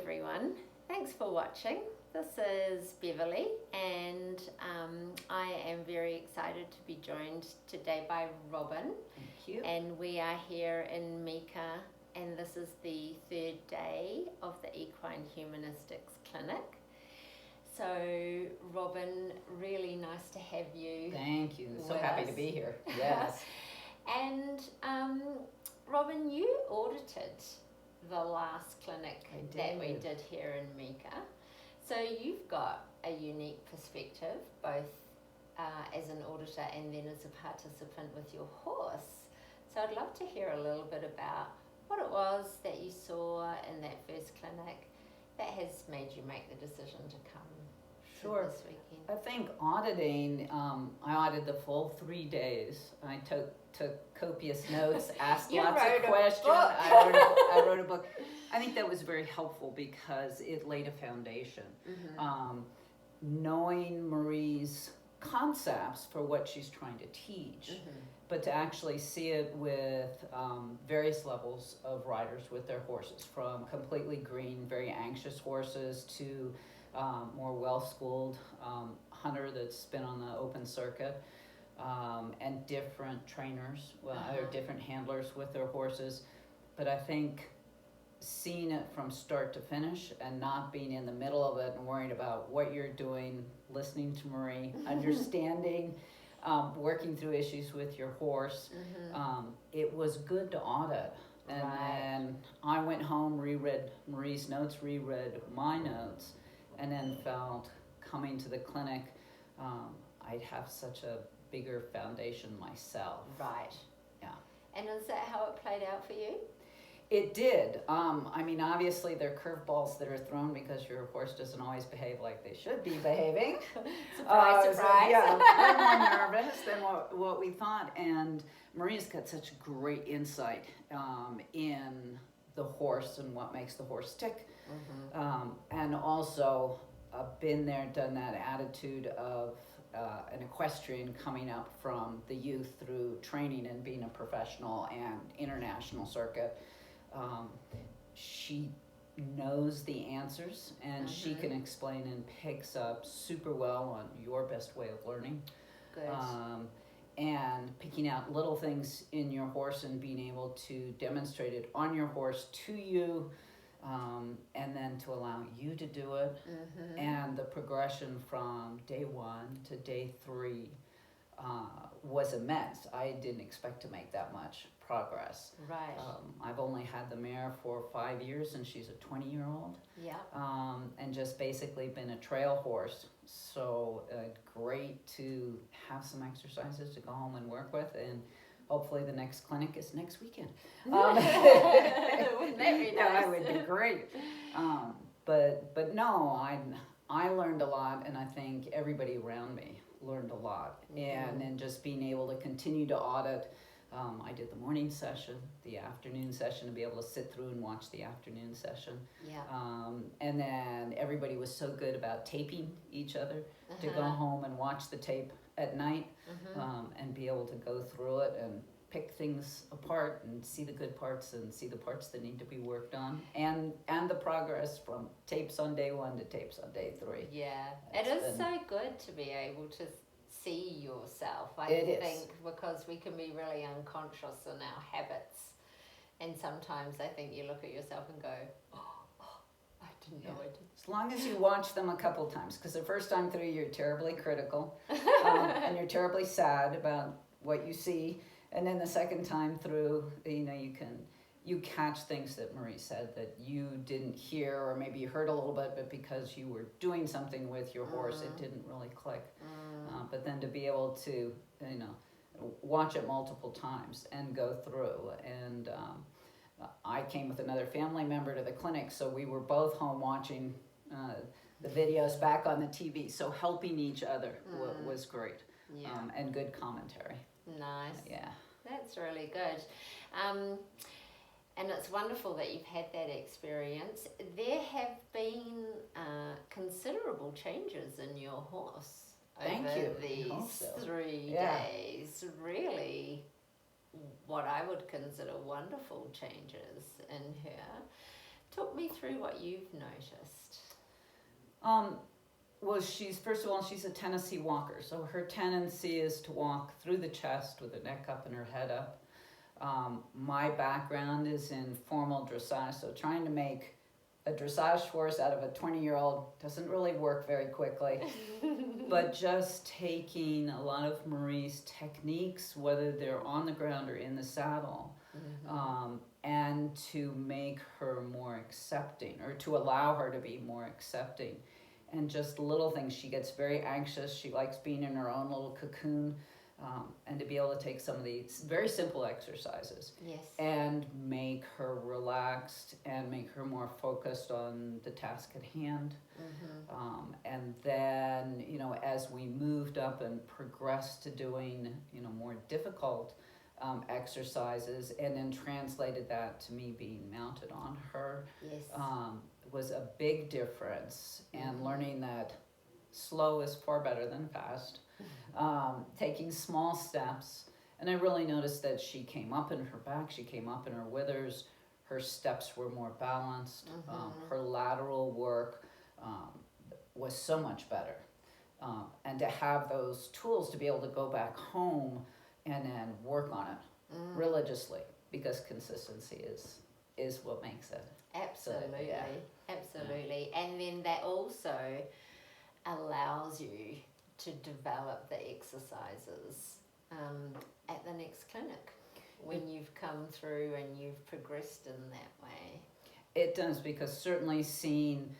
everyone. Thanks for watching. This is Beverley, and I am very excited to be joined today by Robyn. Thank you. And we are here in Meeker, and this is the third day of the Equine-Humanisitcs clinic. So, Robyn, really nice to have you. Thank you. So happy to be here. Yes. And Robyn, you audited the last clinic that we did here in Meeker. So you've got a unique perspective, both as an auditor and then as a participant with your horse. So I'd love to hear a little bit about what it was that you saw in that first clinic that has made you make the decision to come this weekend. I think auditing, I audited the full 3 days. I took copious notes, asked lots of questions. I wrote a book. I think that was very helpful because it laid a foundation. Mm-hmm. Knowing Marie's concepts for what she's trying to teach, mm-hmm. but to actually see it with various levels of riders with their horses, from completely green, very anxious horses to more well-schooled hunter that's been on the open circuit, and different trainers, or different handlers with their horses. But I think seeing it from start to finish and not being in the middle of it and worrying about what you're doing, listening to Marie, understanding, working through issues with your horse, it was good to audit. And then I went home, reread Marie's notes, reread my notes, and then felt coming to the clinic, I'd have such a bigger foundation myself. Right. Yeah. And is that how it played out for you? It did. I mean, obviously there are curveballs that are thrown because your horse doesn't always behave like they should be behaving. Surprise, surprise. So, yeah, a little more nervous than what we thought. And Maria's got such great insight in the horse and what makes the horse tick. Mm-hmm. And also been there, done that attitude of an equestrian coming up from the youth through training and being a professional and international circuit. She knows the answers, and she can explain and picks up super well on your best way of learning. Good. And picking out little things in your horse and being able to demonstrate it on your horse to you, and then to allow you to do it. Mm-hmm. And the progression from day 1 to day 3 was immense. I didn't expect to make that much progress. Right. I've only had the mare for 5 years, and she's a 20-year-old. Yeah. And just basically been a trail horse. So great to have some exercises to go home and work with, and hopefully the next clinic is next weekend. Wouldn't that be nice? That would be great. But no, I learned a lot, and I think everybody around me learned a lot. Mm-hmm. And then just being able to continue to audit. I did the morning session, the afternoon session, to be able to sit through and watch the afternoon session. Yeah. And then everybody was so good about taping each other to go home and watch the tape at night, and be able to go through it and pick things apart and see the good parts and see the parts that need to be worked on, and the progress from tapes on day 1 to tapes on day 3. Yeah, it is so good to be able to see yourself. I think because we can be really unconscious in our habits, and sometimes I think you look at yourself and go, I didn't know I did. As long as you watch them a couple times, because the first time through you're terribly critical, and you're terribly sad about what you see, and then the second time through, you catch things that Marie said that you didn't hear, or maybe you heard a little bit, but because you were doing something with your horse, it didn't really click. But then to be able to, watch it multiple times and go through. And I came with another family member to the clinic, so we were both home watching the videos back on the TV. So helping each other was great. Yeah. And good commentary. Nice. Yeah. That's really good. And it's wonderful that you've had that experience. There have been considerable changes in your horse over these 3 days. Really, what I would consider wonderful changes in her. Talk me through what you've noticed. Well, first of all, she's a Tennessee walker, so her tendency is to walk through the chest with her neck up and her head up. My background is in formal dressage, so trying to make a dressage horse out of a 20-year-old doesn't really work very quickly. But just taking a lot of Marie's techniques, whether they're on the ground or in the saddle, and to make her more accepting, or to allow her to be more accepting. And just little things. She gets very anxious. She likes being in her own little cocoon. And to be able to take some of these very simple exercises and make her relaxed and make her more focused on the task at hand. And then, as we moved up and progressed to doing, more difficult exercises, and then translated that to me being mounted on her, was a big difference. And learning that slow is far better than fast. Taking small steps, and I really noticed that she came up in her back, she came up in her withers, her steps were more balanced, her lateral work was so much better, and to have those tools to be able to go back home and then work on it religiously, because consistency is what makes it. Absolutely, so, absolutely. And then that also allows you to develop the exercises at the next clinic when you've come through and you've progressed in that way. It does, because certainly seeing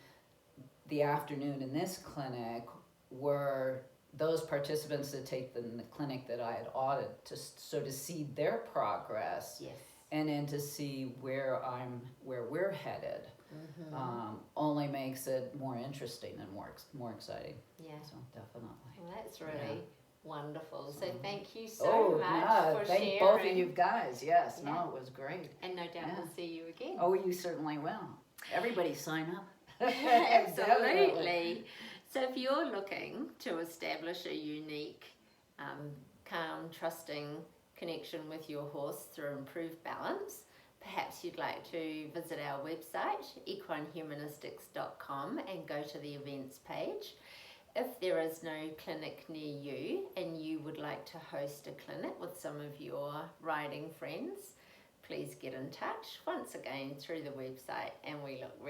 the afternoon in this clinic were those participants that take them in the clinic that I had audited, to see their progress, and then to see where we're headed, only makes it more interesting and more exciting. So definitely. Well, that's really wonderful. So thank you so much for thank sharing. both of you guys. Yes, no, it was great. And no doubt we'll see you again. Oh, you certainly will. Everybody sign up. Absolutely. So if you're looking to establish a unique, calm, trusting connection with your horse through improved balance, perhaps you'd like to visit our website, Equine-Humanisitcs.com, and go to the events page. If there is no clinic near you and you would like to host a clinic with some of your riding friends, please get in touch once again through the website, and we look